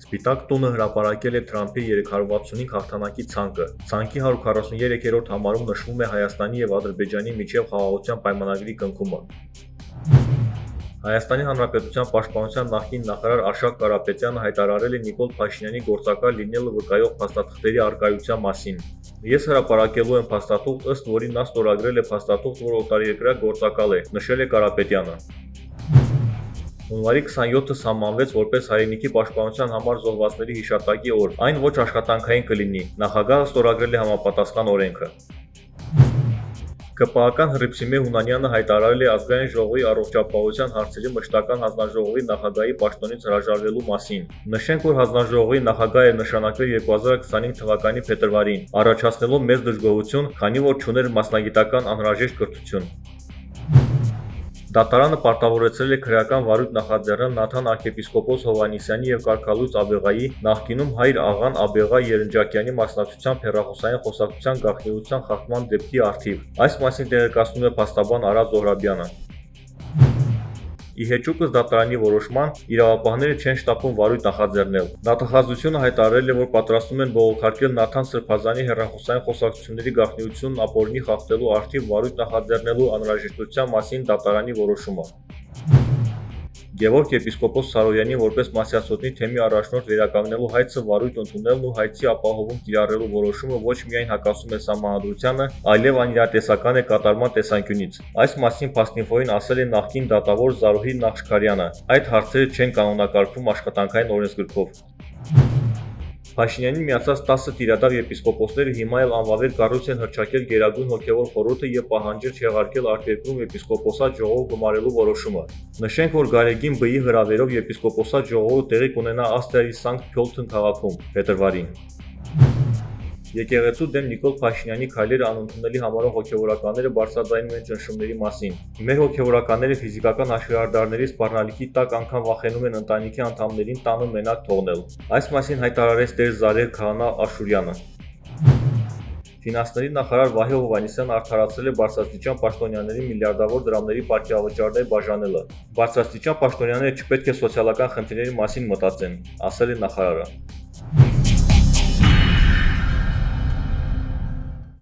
Սպիտակ տունը հրապարակել է Թրամփի 365 հաղթանակի ցանկը։ Ցանկի 143-րդ համարում նշվում է Հայաստանի և Ադրբեջանի միջև խաղաղության պայմանագրի կնքումը։ Հայաստանի Հանրապետության պաշտպանության նախկին նախարար Արշակ Կարապետյանը հայտարարել է Նիկոլ Փաշինյանի գործակալ լինելը վկայող փաստաթղթերի առկայության մասին։ Ես հրապարակելու եմ փաստաթուղթ, ըստ որի նա ստորագրել է փաստաթուղթ, որ օտարերկրյա գործակալ է, նշել է Կարապետյանը։ Հունվարի 27-ը սահմանվեց որպես հայրենիքի պաշտպանության համար զոհվածների հիշատակի օր, այն ոչ աշխատանքային կլինի, նախագահը ստորագրել է համապատասխան օրենքը։ ԿՊԱ-ական Հռիփսիմե Հունանյանը հայտարարել է Ազգային ժողովի առողջապահության հարցերի մշտական հանձնաժողովի նախագահի պաշտոնից հրաժարվելու մասին։ Նշենք, որ հանձնաժողովի նախագահ էր նշանակվել 2025 թվականի փետրվարին, առաջացնելով մեծ դժգոհություն, քանի որ չուներ մասնագիտական անհրաժեշտ կրթություն։ Դատարանը պարտավորեցրել է քրեական վարույթ նախաձեռնել Նաթան arczepiskopos Հովհաննիսյանի և կարգալույծ Աբեղայի, նախկինում Հայր Աղան Աբեղա Երնջակյանի մասնակցությամբ հեռախոսային խոսակցության գաղտնիության խախտման դեպքի առթիվ։ Այս մասին տեղեկացնում է փաստաբան Արա Զոհրաբյանը։ Ի հեճուկս դատարանի որոշման, իրավապահները չեն շտապում վարույթ նախաձեռնել։ Դատախազությունը հայտարարել է, որ պատրաստվում են բողոքարկել Նաթան Սրբազանի հեռախոսային խոսակցությունների գաղտնիությունն ապօրինի խախտելու առթիվ վարույթ նախաձեռնելու անհրաժեշտության մասին դատարանի որոշումը։ Գևորգ եպիսկոպոս Սարոյանին որպես Մասյացոտնի թեմի առաջնորդ վերականգնելու հայցը վարույթ ընդունելն ու հայցի ապահովում կիրառելու որոշումը ոչ միայն հակասում է սահմանադրությանը, այլև անիրատեսական է կատարման տեսանկյունից։ Այս մասին Փաստինֆոյին ասել է նախկին դատավոր Զարուհի Նախշքարյանը։ Այդ հարցերը չեն կանոնակարգվում աշխատանքային օրենսգրքով։ Փաշինյանին միացած 10 տիրադար եպիսկոպոսները հիմա էլ անվավեր կառույց են հռչակել Գերագույն հոգևոր խորհուրդը և պահանջել չեղարկել արտերկրում եպիսկոպոսատ ժողով գումարելու որոշումը։ Նշենք, որ Գարեգին Բ-ի հրավերով եպիսկոպոսատ ժողովը տեղի կունենա Աստրիայի Սանկտ Փյոլթն քաղաքում փետրվարին։ Եկեղեցու դեմ Նիկոլ Փաշինյանի քայլերը անընդունելի համարող հոգևորականները բարձրաձայնում են ճնշումների մասին։ Մեր հոգևորականները ֆիզիկական հաշվեհարդարների սպառնալիքի տակ անգամ վախենում են ընտանիքի անդամներին տանը մենակ թողնել։ Այս մասին հայտարարեց Տեր Զարեղ Քահանա Աշուրյանը։ Ֆինանսների նախարար Վահե Հովհաննիսյանը արդարացրել է բարձրաստիճան պաշտոնյաների միլիարդավոր դրամների պարգևավճարներ բաժանելը։ Բարձրաստիճան պաշտոնյաները չպետք է սոցիալական խնդիրների մասին մտածեն, ասել է նախարարը։